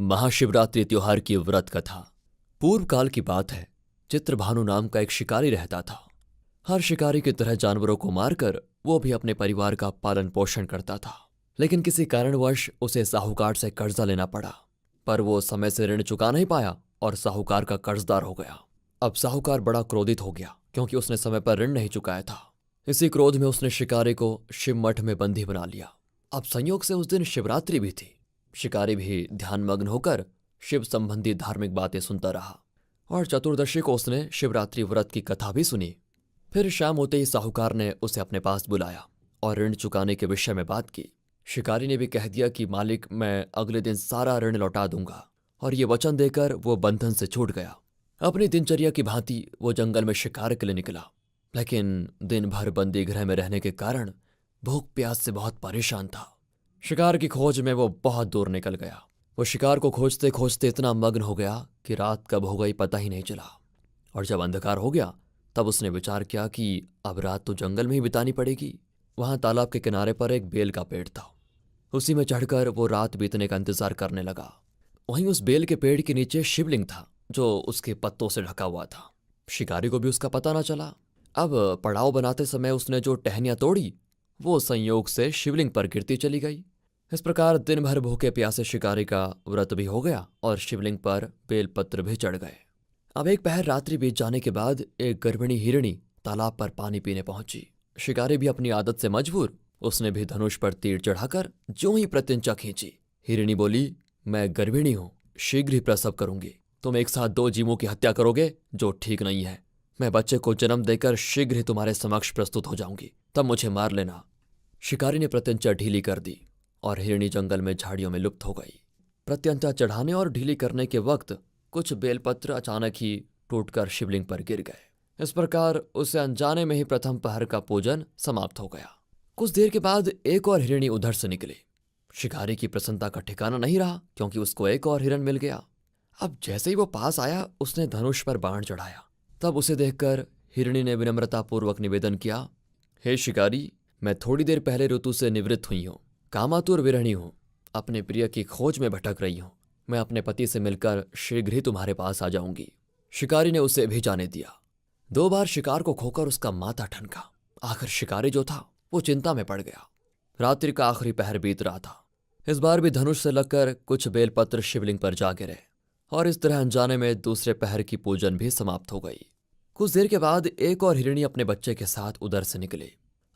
महाशिवरात्रि त्योहार की व्रत कथा। पूर्व काल की बात है। चित्रभानु नाम का एक शिकारी रहता था। हर शिकारी की तरह जानवरों को मारकर वो भी अपने परिवार का पालन पोषण करता था। लेकिन किसी कारणवश उसे साहूकार से कर्जा लेना पड़ा, पर वो समय से ऋण चुका नहीं पाया और साहूकार का कर्जदार हो गया। अब साहूकार बड़ा क्रोधित हो गया क्योंकि उसने समय पर ऋण नहीं चुकाया था। इसी क्रोध में उसने शिकारी को शिव मठ में बंदी बना लिया। अब संयोग से उस दिन शिवरात्रि भी थी। शिकारी भी ध्यानमग्न होकर शिव संबंधी धार्मिक बातें सुनता रहा और चतुर्दशी को उसने शिवरात्रि व्रत की कथा भी सुनी। फिर शाम होते ही साहूकार ने उसे अपने पास बुलाया और ऋण चुकाने के विषय में बात की। शिकारी ने भी कह दिया कि मालिक, मैं अगले दिन सारा ऋण लौटा दूंगा, और ये वचन देकर वो बंधन से छूट गया। अपनी दिनचर्या की भांति वो जंगल में शिकार के लिए निकला, लेकिन दिन भर बंदी गृह में रहने के कारण भूख प्यास से बहुत परेशान था। शिकार की खोज में वो बहुत दूर निकल गया। वो शिकार को खोजते खोजते इतना मग्न हो गया कि रात कब हो गई पता ही नहीं चला। और जब अंधकार हो गया तब उसने विचार किया कि अब रात तो जंगल में ही बितानी पड़ेगी। वहां तालाब के किनारे पर एक बेल का पेड़ था। उसी में चढ़कर वो रात बीतने का इंतजार करने लगा। वहीं उस बेल के पेड़ के नीचे शिवलिंग था जो उसके पत्तों से ढका हुआ था। शिकारी को भी उसका पता न चला। अब पड़ाव बनाते समय उसने जो टहनियां तोड़ी वो संयोग से शिवलिंग पर गिरती चली गई। इस प्रकार दिन भर भूखे प्यासे शिकारी का व्रत भी हो गया और शिवलिंग पर बेलपत्र भी चढ़ गए। अब एक पहर रात्रि बीत जाने के बाद एक गर्भिणी हिरणी तालाब पर पानी पीने पहुंची। शिकारी भी अपनी आदत से मजबूर उसने भी धनुष पर तीर चढ़ाकर ज्यों ही प्रत्यंचा खींची। हिरणी बोली, मैं गर्भिणी हूं, शीघ्र ही प्रसव करूंगी। तुम एक साथ दो जीवों की हत्या करोगे जो ठीक नहीं है। मैं बच्चे को जन्म देकर शीघ्र ही तुम्हारे समक्ष प्रस्तुत हो जाऊंगी, तब मुझे मार लेना। शिकारी ने प्रत्यंचा ढीली कर दी और हिरणी जंगल में झाड़ियों में लुप्त हो गई। प्रत्यंचा चढ़ाने और ढीली करने के वक्त कुछ बेलपत्र अचानक ही टूटकर शिवलिंग पर गिर गए। इस प्रकार उसे अनजाने में ही प्रथम पहर का पूजन समाप्त हो गया। कुछ देर के बाद एक और हिरणी उधर से निकली। शिकारी की प्रसन्नता का ठिकाना नहीं रहा क्योंकि उसको एक और हिरण मिल गया। अब जैसे ही वो पास आया उसने धनुष पर बाण चढ़ाया। तब उसे देखकर हिरणी ने विनम्रतापूर्वक निवेदन किया, हे शिकारी, मैं थोड़ी देर पहले ऋतु से निवृत्त हुई हूँ, कामातुर विरहिणी हूँ, अपने प्रिय की खोज में भटक रही हूँ। मैं अपने पति से मिलकर शीघ्र ही तुम्हारे पास आ जाऊंगी। शिकारी ने उसे भी जाने दिया। 2 बार शिकार को खोकर उसका माथा ठनका। आखिर शिकारी जो था वो चिंता में पड़ गया। रात्रि का आखिरी पहर बीत रहा था। इस बार भी धनुष से लगकर कुछ बेलपत्र शिवलिंग पर जा गिरे और इस तरह अनजाने में दूसरे पहर की पूजन भी समाप्त हो गई। कुछ देर के बाद एक और हिरणी अपने बच्चे के साथ उधर से निकली।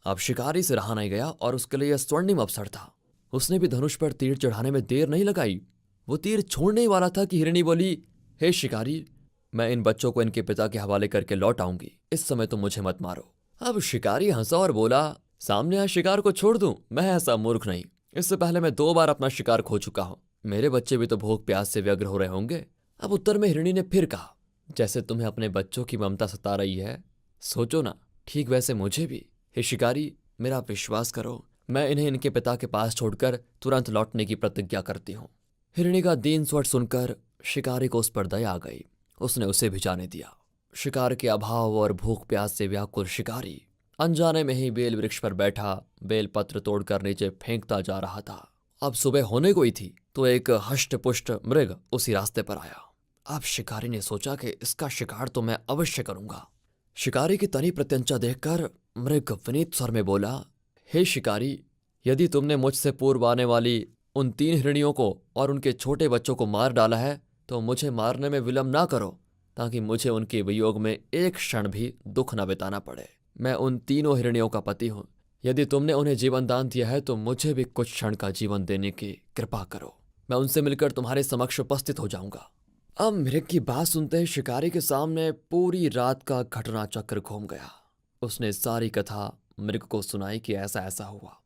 अब शिकारी से रहा नहीं गया और उसके लिए यह स्वर्णिम अवसर था। उसने भी धनुष पर तीर चढ़ाने में देर नहीं लगाई। वो तीर छोड़ने ही वाला था कि हिरणी बोली, हे शिकारी, मैं इन बच्चों को इनके पिता के हवाले करके लौट आऊंगी, इस समय तुम मुझे मत मारो। अब शिकारी हंसा और बोला, सामने आ शिकार को छोड़ दूं? मैं ऐसा मूर्ख नहीं। इससे पहले मैं 2 बार अपना शिकार खो चुका हूं। मेरे बच्चे भी तो भूख प्यास से व्यग्र हो रहे होंगे। अब उत्तर में हिरणी ने फिर कहा, जैसे तुम्हें अपने बच्चों की ममता सता रही है, सोचो ना, ठीक वैसे मुझे भी। हे शिकारी, मेरा विश्वास करो, मैं इन्हें इनके पिता के पास छोड़कर तुरंत लौटने की प्रतिज्ञा करती हूँ। हिरणी का दीन स्वर सुनकर शिकारी को उस पर दया आ गई। उसने उसे भी जाने दिया। शिकार के अभाव और भूख प्यास से व्याकुल शिकारी अनजाने में ही बेल वृक्ष पर बैठा बेल पत्र तोड़कर नीचे फेंकता जा रहा था। अब सुबह होने को ही थी तो एक हष्ट पुष्ट मृग उसी रास्ते पर आया। अब शिकारी ने सोचा कि इसका शिकार तो मैं अवश्य करूंगा। शिकारी की तनी प्रत्यंचा देखकर मृग विनीत स्वर में बोला, हे शिकारी, यदि तुमने मुझसे पूर्व आने वाली उन 3 हिरणियों को और उनके छोटे बच्चों को मार डाला है तो मुझे मारने में विलंब ना करो, ताकि मुझे उनके वियोग में एक क्षण भी दुख न बिताना पड़े। मैं उन तीनों हिरणियों का पति हूँ। यदि तुमने उन्हें जीवन दान दिया है तो मुझे भी कुछ क्षण का जीवन देने की कृपा करो। मैं उनसे मिलकर तुम्हारे समक्ष उपस्थित हो जाऊंगा। अब मृग की बात सुनते ही शिकारी के सामने पूरी रात का घटना चक्र घूम गया। उसने सारी कथा मृग को सुनाई कि ऐसा ऐसा हुआ।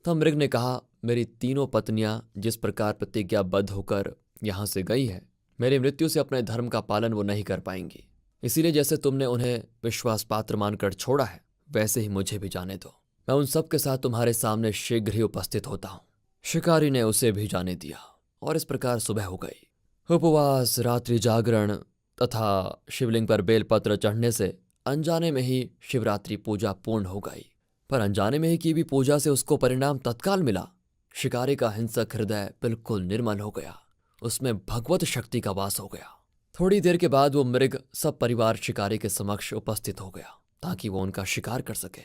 तब मृग ने कहा, मेरी तीनों पत्नियां जिस प्रकार प्रतिज्ञाबद्ध होकर यहाँ से गई है, मेरी मृत्यु से अपने धर्म का पालन वो नहीं कर पाएंगी। इसीलिए जैसे तुमने उन्हें विश्वास पात्र मानकर छोड़ा है, वैसे ही मुझे भी जाने दो। मैं उन सब के साथ तुम्हारे सामने शीघ्र ही उपस्थित होता हूँ। शिकारी ने उसे भी जाने दिया और इस प्रकार सुबह हो गई। उपवास, रात्रि जागरण तथा शिवलिंग पर बेलपत्र चढ़ने से अनजाने में ही शिवरात्रि पूजा पूर्ण हो गई। पर अनजाने में ही की भी पूजा से उसको परिणाम तत्काल मिला। शिकारी का हिंसक हृदय बिल्कुल निर्मल हो गया। उसमें भगवत शक्ति का वास हो गया। थोड़ी देर के बाद वो मृग सब परिवार शिकारी के समक्ष उपस्थित हो गया ताकि वो उनका शिकार कर सके।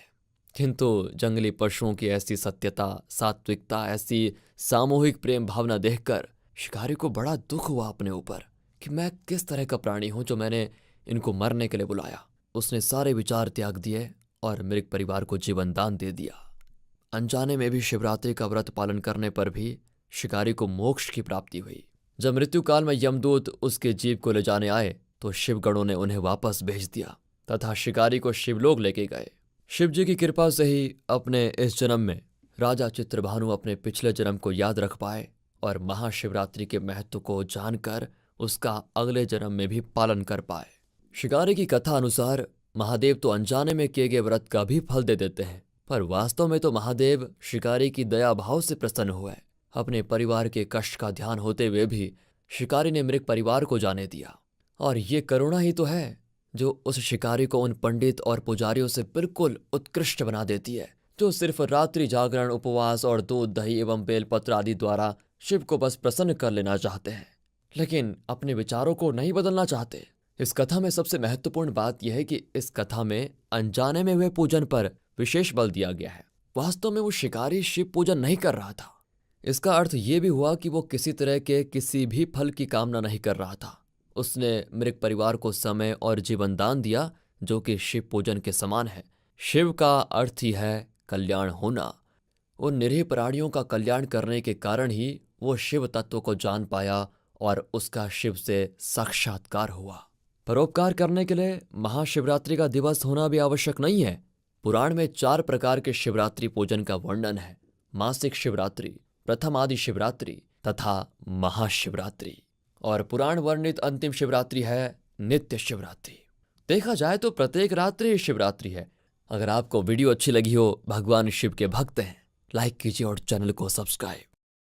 किंतु जंगली पशुओं की ऐसी सत्यता, सात्विकता, ऐसी सामूहिक प्रेम भावना देखकर शिकारी को बड़ा दुख हुआ अपने ऊपर कि मैं किस तरह का प्राणी हूं जो मैंने इनको मरने के लिए बुलाया। उसने सारे विचार त्याग दिए और मृग परिवार को जीवन दान दे दिया। अनजाने में भी शिवरात्रि का व्रत पालन करने पर भी शिकारी को मोक्ष की प्राप्ति हुई। जब मृत्यु काल में यमदूत उसके जीव को ले जाने आए तो शिवगणों ने उन्हें वापस भेज दिया तथा शिकारी को शिवलोक लेके गए। शिव जी की कृपा से ही अपने इस जन्म में राजा चित्रभानु अपने पिछले जन्म को याद रख पाए और महाशिवरात्रि के महत्व को जानकर उसका अगले जन्म में भी पालन कर पाए। शिकारी की कथा अनुसार महादेव तो अनजाने में किए गए व्रत का भी फल दे देते हैं, पर वास्तव में तो महादेव शिकारी की दया भाव से प्रसन्न हुए। अपने परिवार के कष्ट का ध्यान होते हुए भी शिकारी ने मृग परिवार को जाने दिया। और ये करुणा ही तो है जो उस शिकारी को उन पंडित और पुजारियों से बिल्कुल उत्कृष्ट बना देती है, जो सिर्फ रात्रि जागरण, उपवास और दूध, दही एवं बेलपत्र आदि द्वारा शिव को बस प्रसन्न कर लेना चाहते हैं, लेकिन अपने विचारों को नहीं बदलना चाहते। इस कथा में सबसे महत्वपूर्ण बात यह है कि इस कथा में अनजाने में हुए पूजन पर विशेष बल दिया गया है। वास्तव में वो शिकारी शिव पूजन नहीं कर रहा था। इसका अर्थ ये भी हुआ कि वो किसी तरह के किसी भी फल की कामना नहीं कर रहा था। उसने मृग परिवार को समय और जीवन दान दिया, जो कि शिव पूजन के समान है। शिव का अर्थ ही है कल्याण होना। उन निरीह प्राणियों का कल्याण करने के कारण ही वो शिव तत्व को जान पाया और उसका शिव से साक्षात्कार हुआ। परोपकार करने के लिए महाशिवरात्रि का दिवस होना भी आवश्यक नहीं है। पुराण में 4 प्रकार के शिवरात्रि पूजन का वर्णन है: मासिक शिवरात्रि, प्रथम आदि शिवरात्रि तथा महाशिवरात्रि। और पुराण वर्णित अंतिम शिवरात्रि है नित्य शिवरात्रि। देखा जाए तो प्रत्येक रात्रि ही शिवरात्रि है। अगर आपको वीडियो अच्छी लगी हो, भगवान शिव के भक्त हैं, लाइक कीजिए और चैनल को सब्सक्राइब।